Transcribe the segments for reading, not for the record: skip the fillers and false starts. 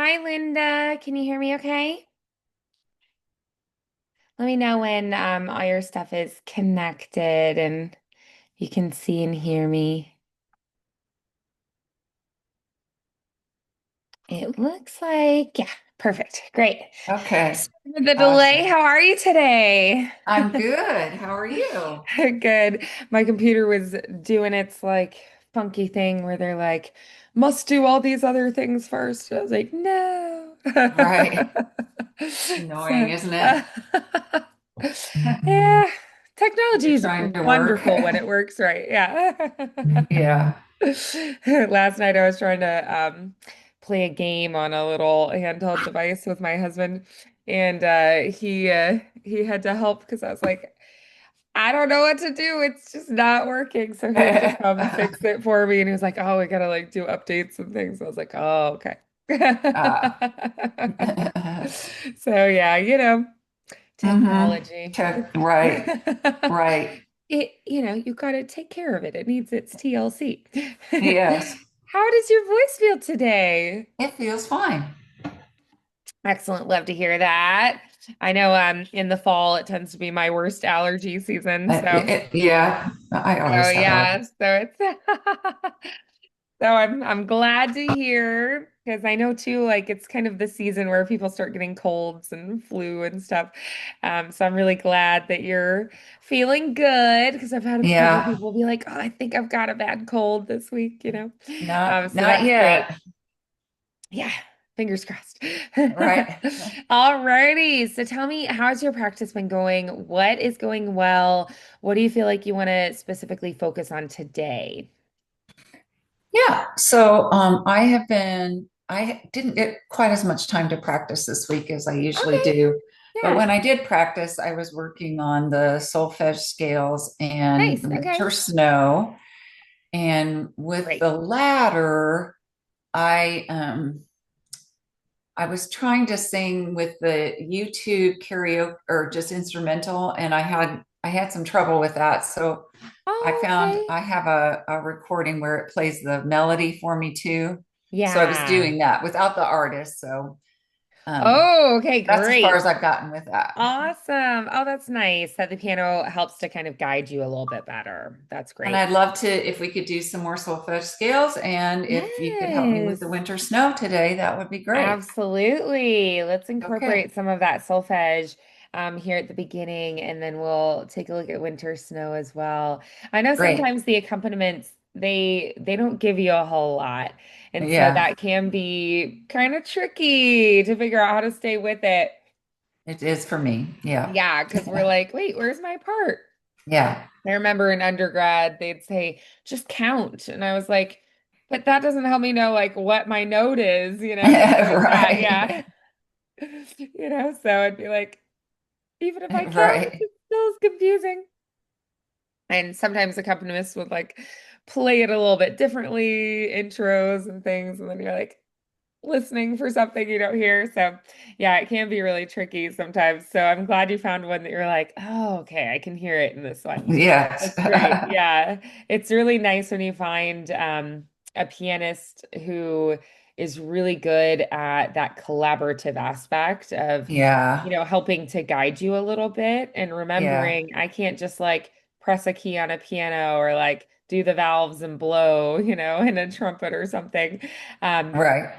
Hi, Linda. Can you hear me okay? Let me know when all your stuff is connected and you can see and hear me. It looks like, yeah, perfect. Great. Okay. Sorry for the delay. Awesome. How are you today? I'm good. How are you? Good. My computer was doing its like funky thing where they're like, must do all these other things first. I was like, no. Right. Annoying, So, isn't it? yeah, When technology you're is trying to work. wonderful when it works right. Yeah. Yeah. Last night I was trying to play a game on a little handheld device with my husband, and he had to help because I was like, I don't know what to do. It's just not working. So he had to come fix it for me, and he was like, "Oh, we gotta like do updates and things." I was like, "Oh, okay." uh, So yeah, technology. Check. Right. Right. You got to take care of it. It needs its TLC. Yes. How does your voice feel today? It feels fine. Excellent. Love to hear that. I know in the fall it tends to be my worst allergy season. Yeah. I So always have yeah, allergies. so it's so I'm glad to hear because I know too, like it's kind of the season where people start getting colds and flu and stuff. So I'm really glad that you're feeling good because I've had a couple Yeah. people be like, "Oh, I think I've got a bad cold this week." So Not that's great. yet. Yeah, fingers crossed. Right. Alrighty, so tell me, how's your practice been going? What is going well? What do you feel like you want to specifically focus on today? Yeah. I didn't get quite as much time to practice this week as I usually Okay, do. But yeah. when I did practice, I was working on the solfege scales and Nice. Okay. winter snow. And with Great. the latter, I um I was trying to sing with the YouTube karaoke or just instrumental, and I had some trouble with that. So I Oh, found okay. I have a recording where it plays the melody for me too. So I was Yeah. doing that without the artist. So um, Oh, okay, that's as far great. as I've gotten with that. Awesome. Oh, that's nice that the piano helps to kind of guide you a little bit better. That's And great. I'd love to, if we could do some more solfege scales, and if you could help me with the Yes. winter snow today, that would be great. Absolutely. Let's Okay, incorporate some of that solfege here at the beginning, and then we'll take a look at winter snow as well. I know great. sometimes the accompaniments they don't give you a whole lot, and so Yeah, that can be kind of tricky to figure out how to stay with it. it is for me. Yeah, Yeah, because we're like, wait, where's my part? yeah, I remember in undergrad, they'd say, just count. And I was like, but that doesn't help me know like what my note is, things like that. right, Yeah. So I'd be like, even if I count, right. it still is confusing. And sometimes accompanimists would like play it a little bit differently, intros and things. And then you're like, listening for something you don't hear. So, yeah, it can be really tricky sometimes. So, I'm glad you found one that you're like, oh, okay, I can hear it in this one. Yes, That's great. Yeah. It's really nice when you find a pianist who is really good at that collaborative aspect of, yeah, helping to guide you a little bit and yeah, remembering I can't just like press a key on a piano or like do the valves and blow, in a trumpet or something. Um, right.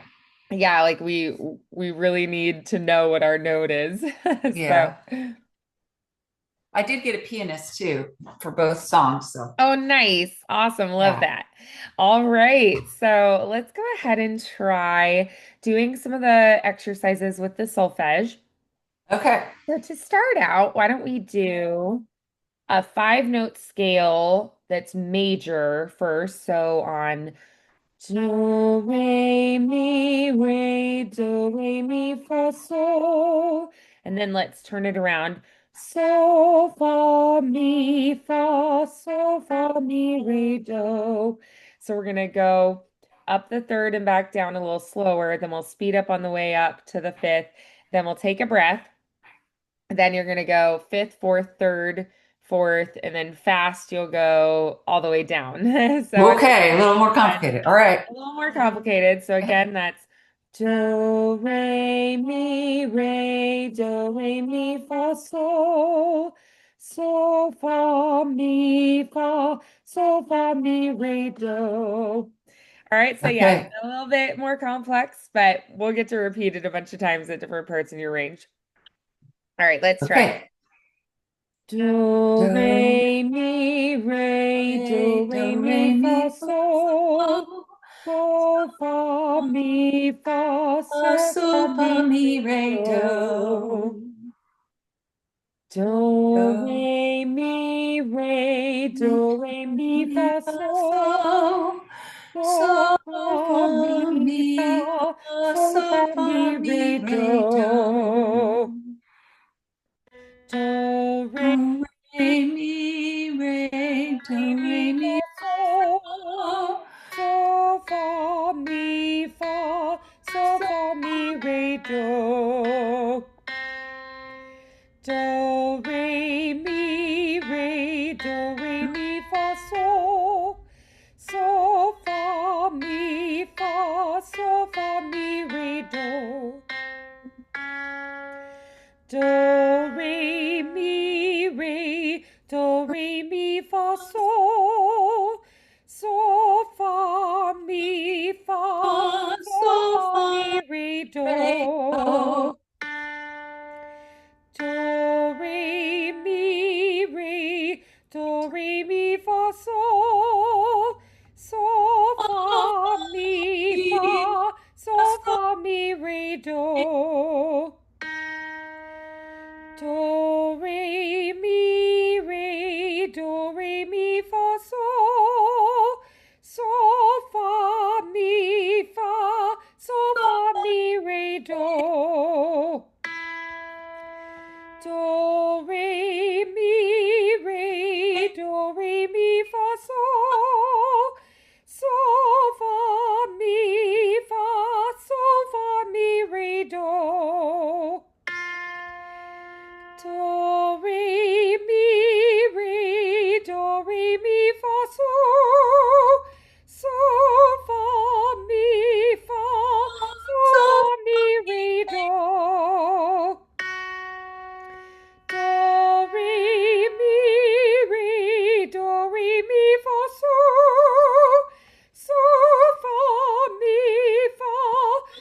yeah, like we really need to know what our note is. So, Yeah. I did get a pianist too for both songs. So, oh, nice. Awesome. Love yeah. that. All right. So, let's go ahead and try doing some of the exercises with the solfege. Okay. So, to start out, why don't we do a 5 note scale that's major first? So, on do, re, do, re, mi, fa, sol. And then let's turn it around. So, fa, mi, fa, so, fa, mi, re, do. So we're going to go up the third and back down a little slower. Then we'll speed up on the way up to the fifth. Then we'll take a breath. Then you're going to go fifth, fourth, third, fourth, and then fast, you'll go all the way down. So it's Okay. A little more again, complicated. All right. a little more complicated. So again, that's Do, re, mi, fa, sol. So, fa, mi, fa, so, fa, mi, re, do. All right, so yeah, it's Okay. a little bit more complex, but we'll get to repeat it a bunch of times at different parts in your range. All right, let's try. Okay. Do, Do, re, do, mi, re, fa, mi, fa, sol. sol. So, fa, mi, fa, Fa, so, fa, sol, fa, mi, mi, re, re, do. do. Do, Do, re, mi, mi, fa, fa, sol. sol. So, So, fa, fa, mi, mi, fa, fa, so, so, fa, fa, mi, mi, re, re, do. do. Do, Do, re, mi, re, do, mi, re, fa, mi, sol. fa, So, fa, mi, fa, so, so, fa, mi, re, do. Do, re, mi, fa, sol. So, fa, mi, fa, so, fa, mi, re, do. Do, re, mi, fa, sol. So, fa, mi, fa, fa, so, so, fa, fa, mi, re, re, do. do. Do, re, mi, fa, sol. So, fa, mi, Mi, fa, fa, so, so, fa, mi, re, do. Do, re, mi, fa, sol. So, fa, mi, fa, so, fa, mi, re, do. Do, re, mi, fa, sol. So, fa, mi, fa, so, fa, mi, re, do. Do, re, mi, fa, sol. So, fa, mi, fa, so, so, fa, mi, re, do. Do, re, mi, fa, sol. So, fa, mi, fa,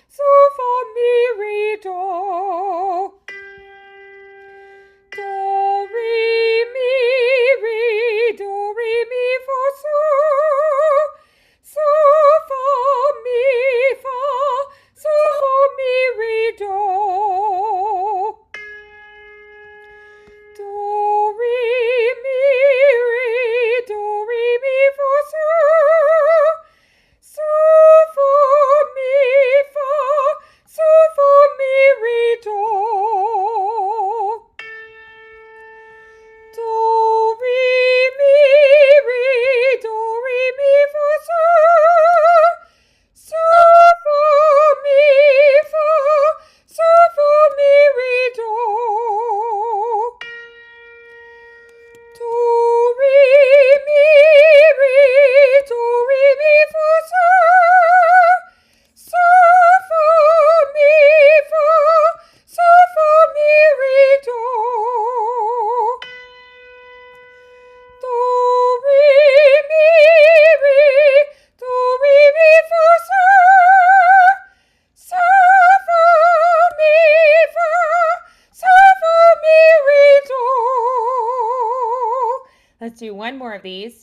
so, fa, mi, re, do. Do, re, mi, fa, sol. So, fa, mi, fa, so, fa, mi, re, do. Do, re, mi, fa, sol. So, fa, mi, fa, so, fa, mi, re, do. Do, re, mi, fa, sol. So, fa, mi, fa, so, fa, mi, re, do. Do, re, mi, fa, so, fa, mi, fa, so, fa, mi, re, do. Do, re, mi, fa, so, fa, mi, fa, so, fa, mi, re, do. Let's do one more of these.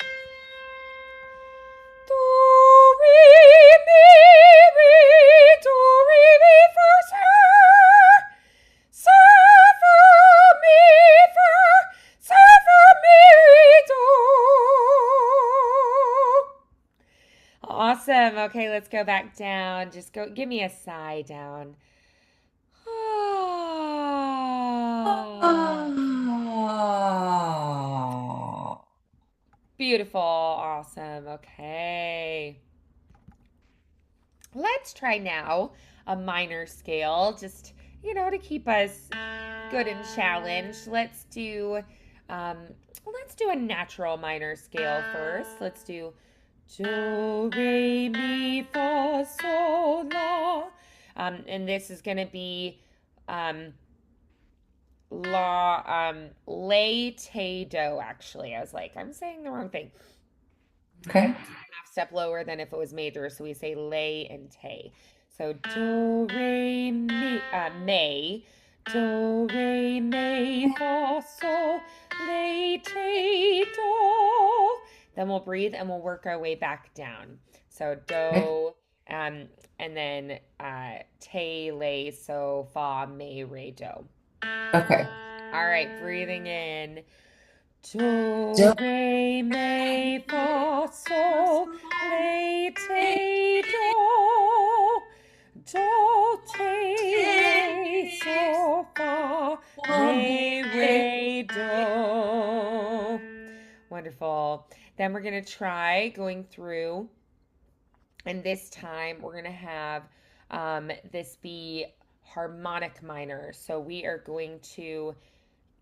Do, re, mi, fa, so, fa, mi, fa, so, fa, mi, re, do. Awesome. Okay, let's go back down. Just go, give me a sigh down. Ah. ah. Beautiful. Awesome. Okay. Let's try now a minor scale, just, to keep us good and challenged. Um, let's do a natural minor scale first. Let's do do, re, mi, fa, sol, la. And this is going to be um, la lay te do. Actually, I was like, I'm saying the wrong thing. Okay. Half step lower than if it was major, so we say lay and te. So do re mi may, do re mi fa sol lay te do. Then we'll breathe and we'll work our way back down. So Okay. do and then te lay so fa may re do. Okay. All right, breathing in. Do, Do, re, mi, fa, sol, lay, te, do. Do, te, lay, so, fa, mi, re, do. Wonderful. Then we're going to try going through, and this time we're going to have this be harmonic minor. So we are going to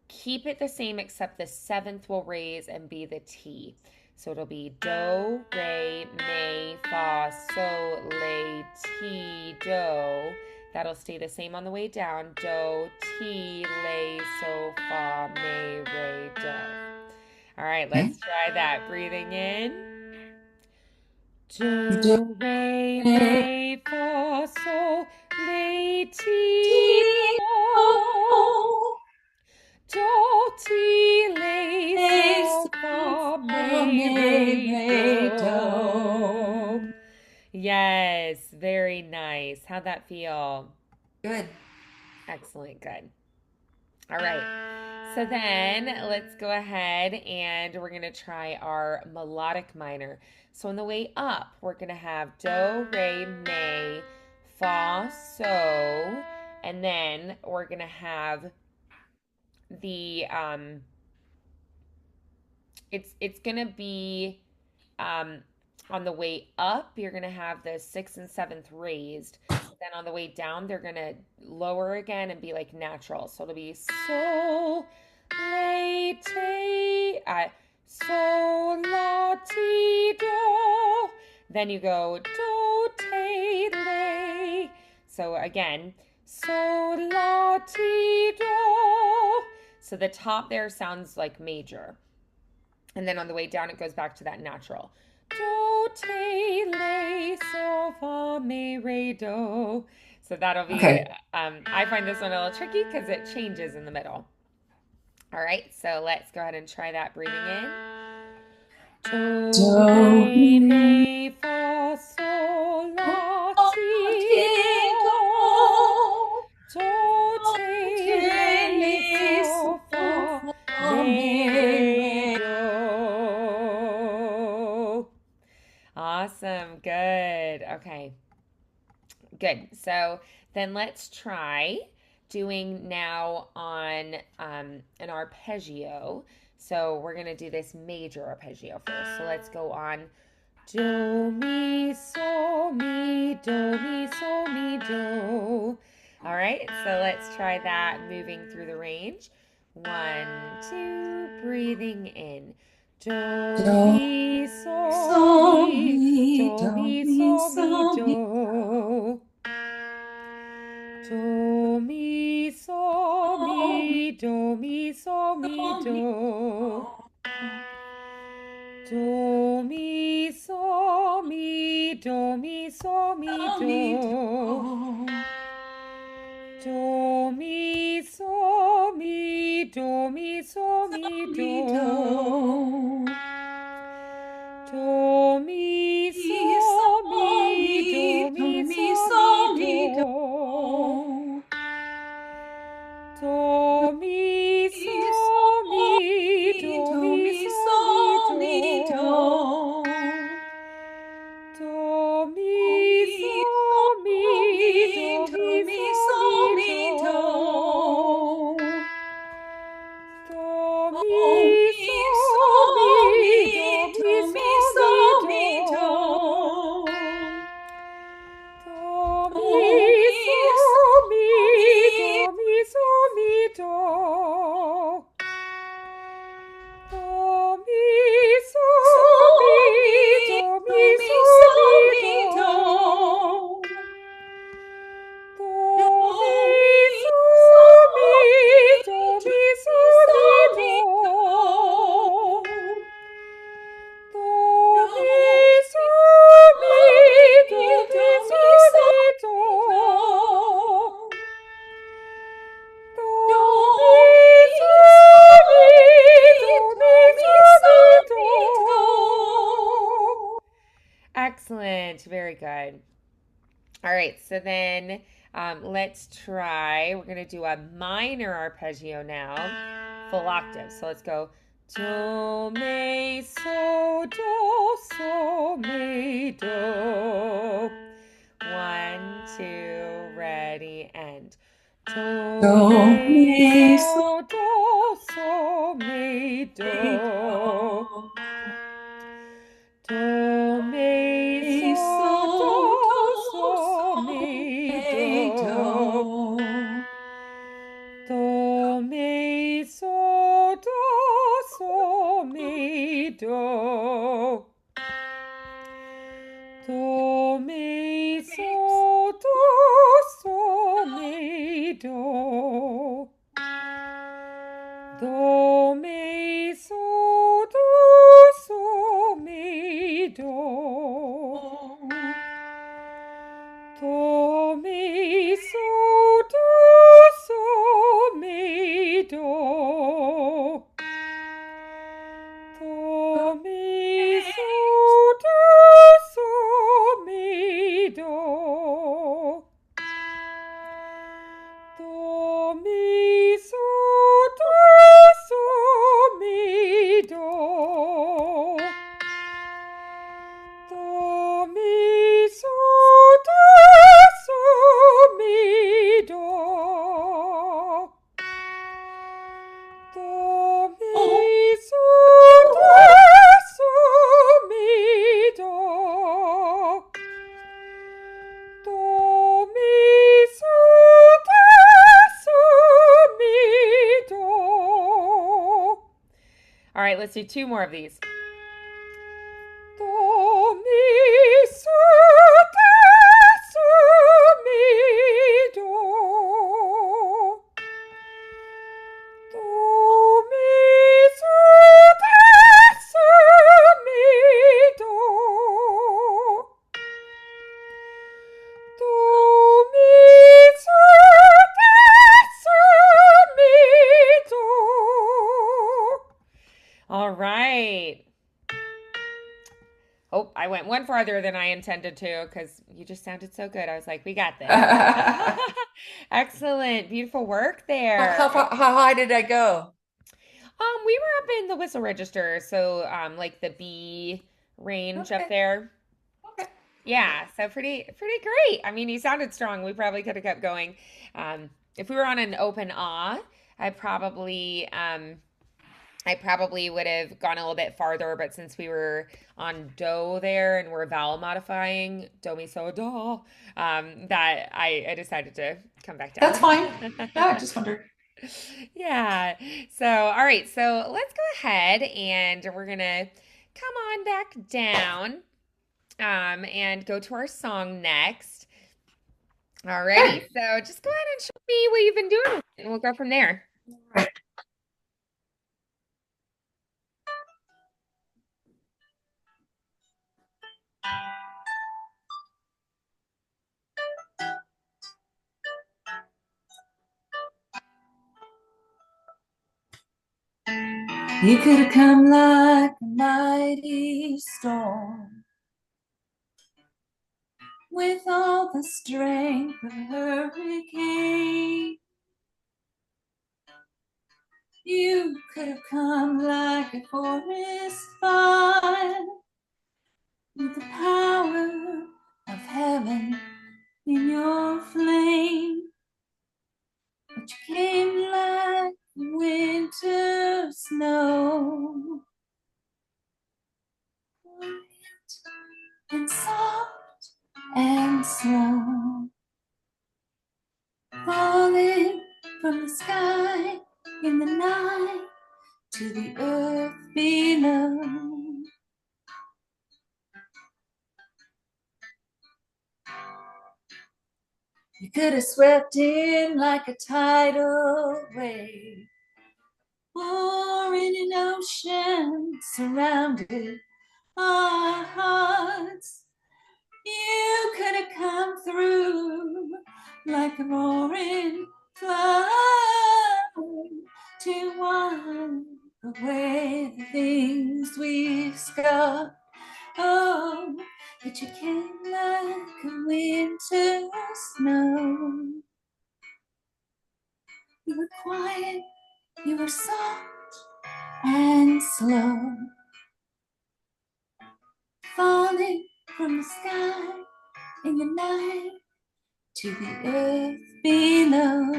keep it the same except the seventh will raise and be the T. So it'll be do, re, mi, fa, sol, la, ti, do. That'll stay the same on the way down. Do, ti, la, so, fa, mi, re, do. All right, okay. let's try that. Breathing in. Do, Do, re, re, mi, fa, sol, la, ti, ti, do. do. Do, ti, le, Re, so, so, fa, fa, mi, mi, re, re, do. do. Yes, very nice. How'd that feel? Good. Excellent, good. All right. So then let's go ahead and we're going to try our melodic minor. So on the way up, we're going to have do, re, mi, fa, so, and then we're going to have the it's gonna be um, on the way up. You're gonna have the sixth and seventh raised. But then on the way down, they're gonna lower again and be like natural. So it'll be sol la ti sol la ti do. Then you go do te le. So again, sol la ti do. So the top there sounds like major. And then on the way down, it goes back to that natural. Do, te, le, so, fa, mi, re, do. So that'll be, Okay. I find this one a little tricky because it changes in the middle. All right, so let's go ahead and try that breathing in. Do, Do, re, re, mi, fa, sol, la, fa, ti, ti, do. do. Do, Do, te, te, le, le, so, so, fa, fa, mi, mi, re, re. do. Awesome. Good. Okay. Good. So then let's try doing now on an arpeggio. So we're going to do this major arpeggio first. So let's go on do, mi, so, mi, do, mi, so, mi, do. All right. So let's try that moving through the range. One, two, breathing in. Do, Do, mi, so, so, mi, mi, do, do, mi, mi, so, mi, so, mi, do. Do, mi, so, so, mi, mi, do, mi, so, mi, so, mi, do. do. Do, mi, so, mi, do, mi, so, mi, So, mi, do. do. Do, mi, so, mi, do, mi, so, So, mi, mi, do. do. Do, mi, Mi, so, so, mi, mi, do, do, mi, mi, so, mi, so, mi, do. do. Do, mi, Mi, so, so, mi, mi, do, do, mi, mi, so, mi, so, mi, do. do. Do, Do, mi, mi, so, so, Very good. All right. So then let's try. We're going to do a minor arpeggio now, full octave. So let's go do, me, so, me, do. One, two, ready, and do, Do, me, me, so, me, me, do. do. Do, me, Me, so, so, so, me, me, do. do. Do, me, so, me, do. Do, me, so, me, do. Do, me, so, me, do. Do, mi, so, mi, do. Do, mi, so, mi, do. Do, mi, so, mi, do. Do, mi, so, mi, do. Do, mi, so, mi, do. Do, mi, so, mi, do. All right, let's do two more of these. Do, mi, so, mi, do. Do, mi, so, mi, do. Do, mi, so, mi, do. All right. Oh, I went one farther than I intended to because you just sounded so good. I was like, we got this. Excellent. Beautiful work there. How high did I go? We were up in the whistle register, so like the B range up Okay, there. okay. Yeah, so pretty great. I mean, you sounded strong. We probably could have kept going. If we were on an open ah, I probably I probably would have gone a little bit farther, but since we were on do there and we're vowel modifying do mi so do, that I decided to come back That's down. fine. Yeah, I just wondered. Yeah. So, all right. So let's go ahead and we're gonna come on back down, and go to our song next. Alrighty. Okay. So just go ahead and show me what you've been doing, and we'll go from there. Right. You could have come like a mighty storm with all the strength of a hurricane. You could have come like a forest fire with the power of heaven in your flame. But you came like winter snow, quiet and soft and slow, falling from the sky in the night to the earth below. You could have swept in like a tidal wave, or in an ocean surrounded our hearts. You could have come through like a roaring flood to wipe away the things we've scarred. Oh, but you came like a winter snow. You were quiet, you were soft and slow, falling from the sky in the night to the earth below.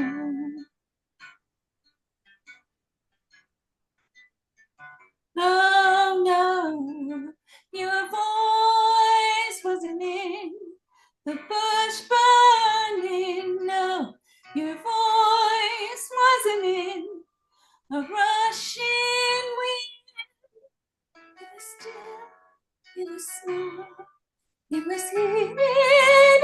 Oh no, your voice wasn't in the bush burning. No, your voice wasn't in a rushing wind. It was still, it was small, it was hidden in.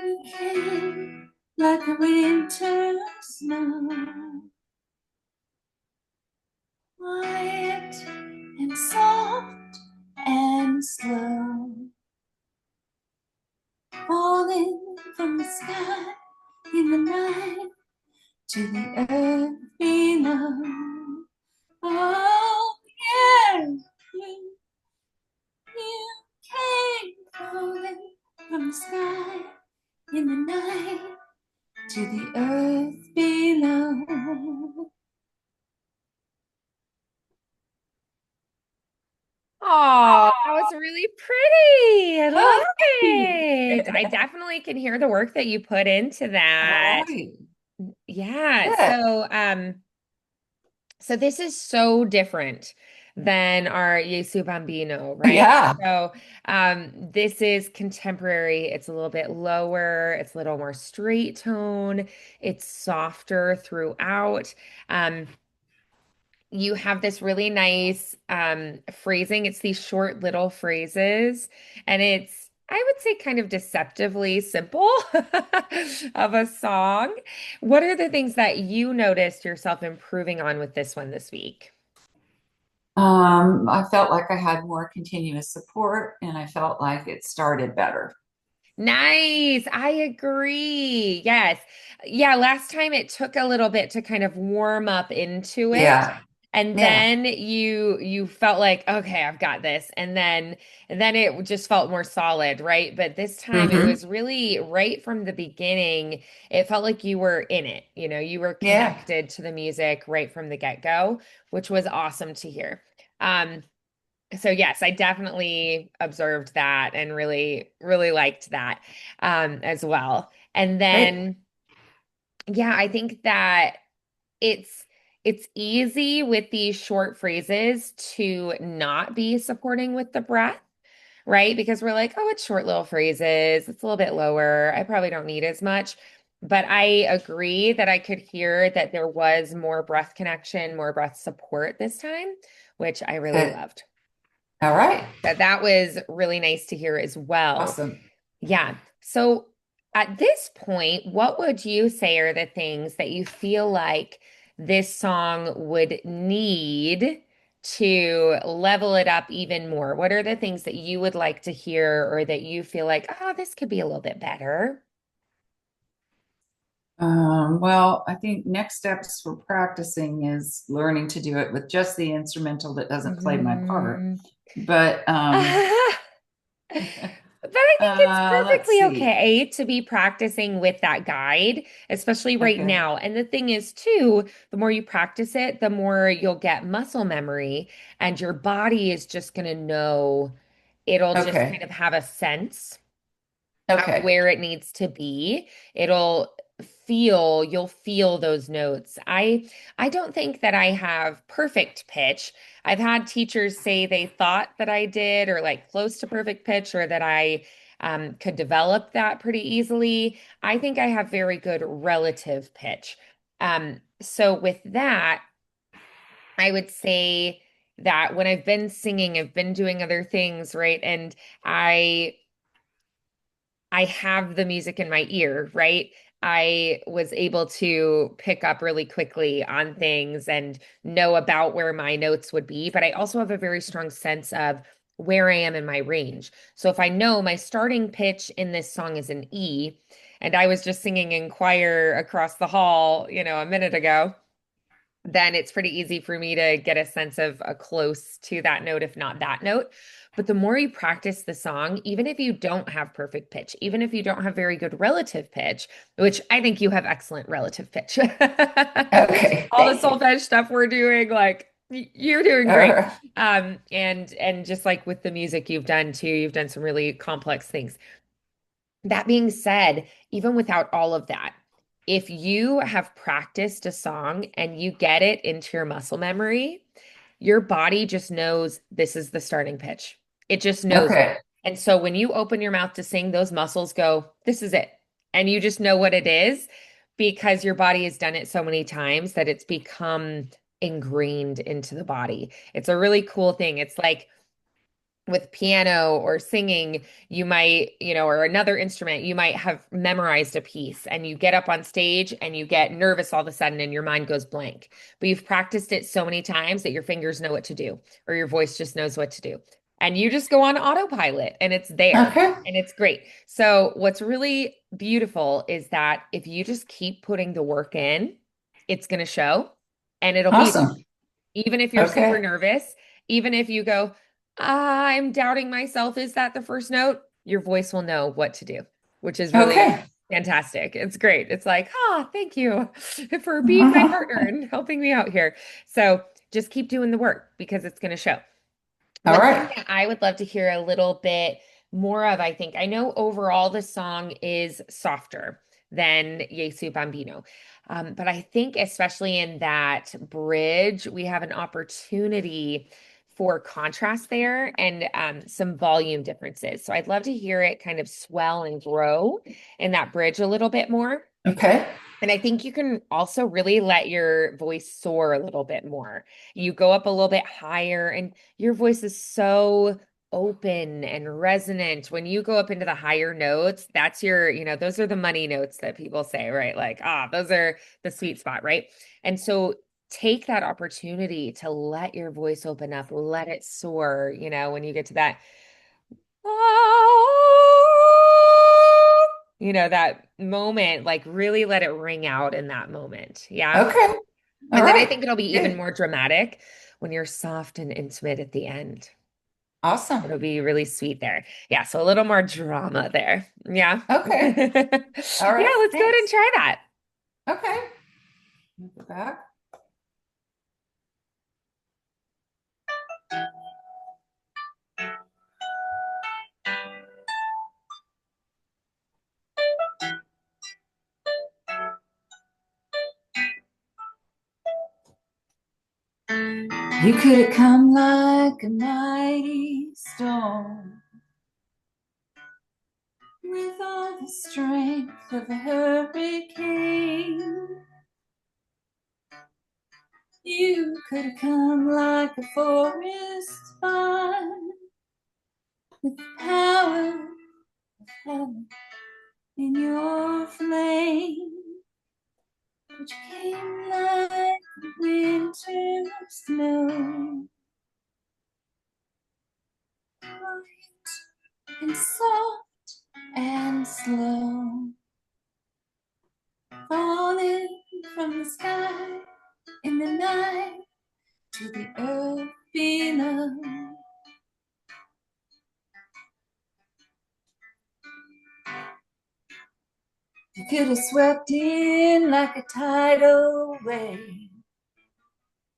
You came like a winter snow, quiet and soft and slow, falling from the sky in the night to the earth below. Oh, yeah, you came falling from the sky in the night to the earth below. Oh, that was really pretty. I Oh, love thank you. it. I definitely can hear the work that you put into All that. right. Yeah. Good. So this is so different than our Yesu Bambino, right? Yeah. So this is contemporary. It's a little bit lower. It's a little more straight tone. It's softer throughout. Um, you have this really nice phrasing. It's these short little phrases, and it's, I would say, kind of deceptively simple of a song. What are the things that you noticed yourself improving on with this one this week? I felt like I had more continuous support and I felt like it started better. Nice. I agree. Yes. Yeah, last time it took a little bit to kind of warm up into it. Yeah. And Yeah. then you felt like, okay, I've got this. And then it just felt more solid, right? But this time it Hmm. was really right from the beginning. It felt like you were in it. You were Yeah. connected to the music right from the get-go, which was awesome to hear. Um, so yes, I definitely observed that and really, really liked that as well. And Great. then, yeah, I think that it's it's easy with these short phrases to not be supporting with the breath, right? Because we're like, oh, it's short little phrases. It's a little bit lower. I probably don't need as much. But I agree that I could hear that there was more breath connection, more breath support this time, which I really Good. loved. All right. That was really nice to hear as well. Awesome. Yeah. So at this point, what would you say are the things that you feel like this song would need to level it up even more? What are the things that you would like to hear or that you feel like, oh, this could be a little bit better? Well, I think next steps for practicing is learning to do it with just the instrumental that doesn't play my part. Mhm. But But I think it's let's perfectly see. okay to be practicing with that guide, especially right Okay. now. And the thing is, too, the more you practice it, the more you'll get muscle memory, and your body is just going to know, it'll just kind Okay. of have a sense of Okay. where it needs to be. You'll feel those notes. I don't think that I have perfect pitch. I've had teachers say they thought that I did, or like close to perfect pitch, or that I could develop that pretty easily. I think I have very good relative pitch. So with that, I would say that when I've been singing, I've been doing other things, right? And I I have the music in my ear, right? I was able to pick up really quickly on things and know about where my notes would be, but I also have a very strong sense of where I am in my range. So if I know my starting pitch in this song is an E, and I was just singing in choir across the hall, a minute ago, then it's pretty easy for me to get a sense of a close to that note, if not that note. But the more you practice the song, even if you don't have perfect pitch, even if you don't have very good relative pitch, which I think you have excellent relative pitch. Okay, All the thank you. solfege stuff we're doing, like you're doing great. Uh, And just like with the music you've done too, you've done some really complex things. That being said, even without all of that, if you have practiced a song and you get it into your muscle memory, your body just knows this is the starting pitch. It just knows it. okay, And so when you open your mouth to sing, those muscles go, this is it. And you just know what it is because your body has done it so many times that it's become ingrained into the body. It's a really cool thing. It's like, with piano or singing, you might, or another instrument, you might have memorized a piece and you get up on stage and you get nervous all of a sudden and your mind goes blank. But you've practiced it so many times that your fingers know what to do or your voice just knows what to do. And you just go on autopilot and it's there okay, and it's great. So, what's really beautiful is that if you just keep putting the work in, it's going to show and it'll be there. awesome. Even if you're super Okay, nervous, even if you go, I'm doubting myself, is that the first note? Your voice will know what to do, which is really okay. fantastic. It's great. It's like, thank you for being my partner and helping me out here. So just keep doing the work because it's going to show. All One thing right. that I would love to hear a little bit more of, I think, I know overall the song is softer than Yesu Bambino. But I think especially in that bridge, we have an opportunity for contrast there and some volume differences. So I'd love to hear it kind of swell and grow in that bridge a little bit more. Okay. And I think you can also really let your voice soar a little bit more. You go up a little bit higher, and your voice is so open and resonant. When you go up into the higher notes, that's those are the money notes that people say, right? Like, those are the sweet spot, right? And so take that opportunity to let your voice open up, let it soar, when you get to that that moment, like really let it ring out in that moment. Yeah. Okay. All And then I right. think it'll be even Good. more dramatic when you're soft and intimate at the end. Awesome. It'll be really sweet there. Yeah. So a little more drama there. Yeah. Yeah. Okay. All right. Let's go ahead and Thanks. try that. Okay. Go back. You could have come like a mighty storm with all the strength of a hurricane. You could have come like a forest fire with the power of heaven in your flame. But you came like winter snow, quiet and soft and slow, falling from the sky in the night to the earth below. You could have swept in like a tidal wave,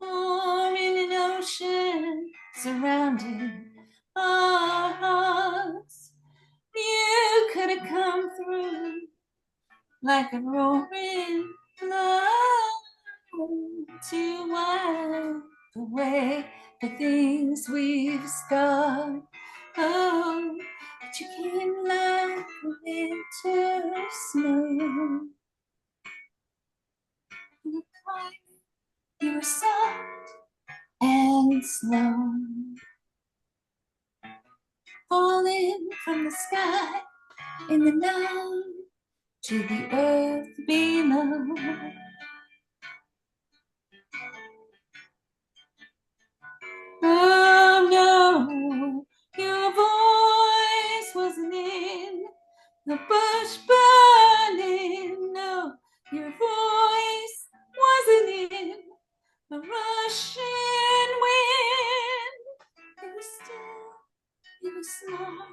or in an ocean surrounding our hearts. You could have come through like a roaring flood to wipe away the things we've scarred. Oh, but you came like winter snow. You were soft and slow, falling from the sky in the night to the earth below. Oh no, your voice wasn't in the bush burning. No, your voice wasn't in ocean wind. It was still, it was small,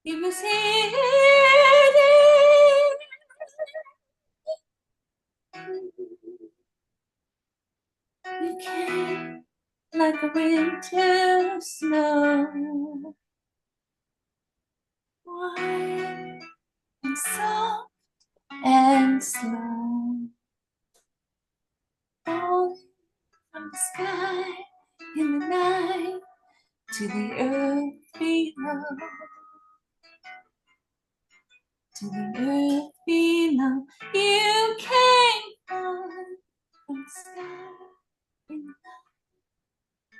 it was hidden. You came like a winter snow, white and soft and slow, falling from the sky in the night to the earth below, to the earth below. You came from the sky in the night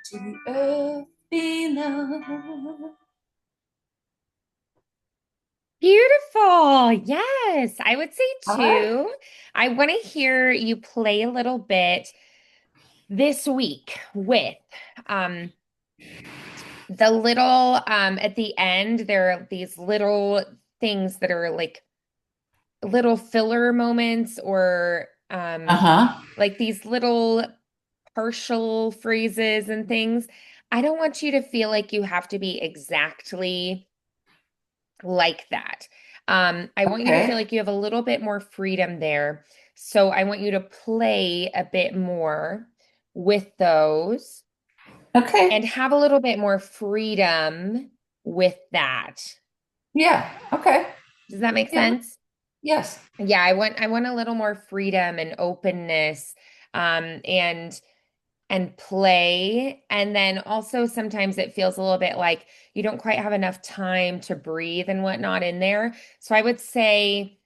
to the earth below. Beautiful. Yes, I would say All right. too. I want to hear you play a little bit this week with um the little at the end there are these little things that are like little filler moments or Uh huh. like these little partial phrases and things. I don't want you to feel like you have to be exactly like that. I want you to feel Okay. like you have a little bit more freedom there. So I want you to play a bit more with those and Okay. have a little bit more freedom with that. Yeah. Okay. Does that make Yeah. sense? Yes. Yeah, I want a little more freedom and openness and play. And then also sometimes it feels a little bit like you don't quite have enough time to breathe and whatnot in there. So I would say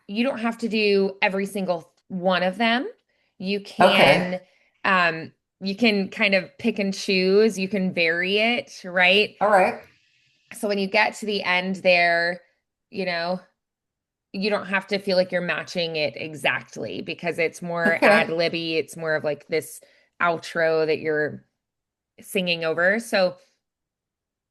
you don't have to do every single one of them. You Okay. can you can kind of pick and choose, you can vary it, right? All right. So when you get to the end there, you know, you don't have to feel like you're matching it exactly because it's more ad Okay. libby. It's more of like this outro that you're singing over. So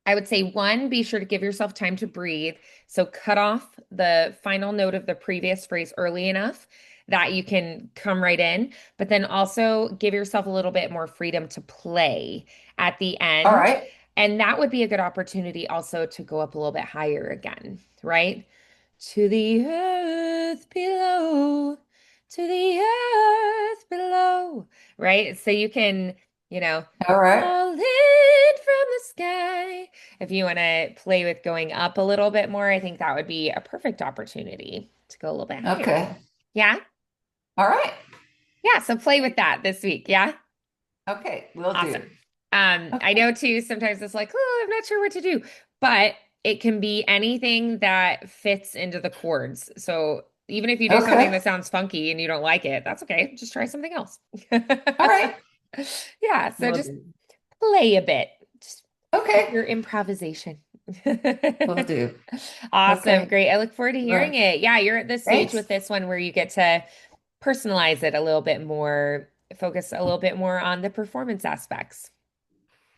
I would say one, be sure to give yourself time to breathe. So cut off the final note of the previous phrase early enough that you can come right in, but then also give yourself a little bit more freedom to play at the All end. right. And that would be a good opportunity also to go up a little bit higher again, right? To the earth below, to the earth below, right? So you can, you know, All right. falling from the sky. If you want to play with going up a little bit more, I think that would be a perfect opportunity to go a little bit higher. Okay. Yeah. All right. Yeah. So play with that this week. Yeah. Okay. Will Awesome. do. I Okay. know too, sometimes it's like, oh, I'm not sure what to do, but it can be anything that fits into the chords. So even if you do something Okay. that sounds funky and you don't like it, that's okay. Just try something else. All right. Yeah. So Will just do. play a bit. Just with Okay. your improvisation. Will do. Awesome. Okay. Great. I look forward to All hearing right. it. Yeah, you're at this stage Thanks. with this one where you get to personalize it a little bit more, focus a little bit more on the performance aspects.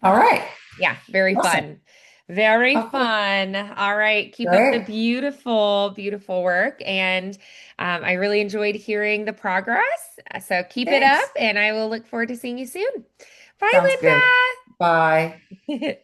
All right. Yeah, very Awesome. fun. Very Okay. fun. All right. Keep up the Great. beautiful, beautiful work. And I really enjoyed hearing the progress. So keep it up, Thanks. and I will look forward to seeing you soon. Bye, Sounds good. Bye. Linda.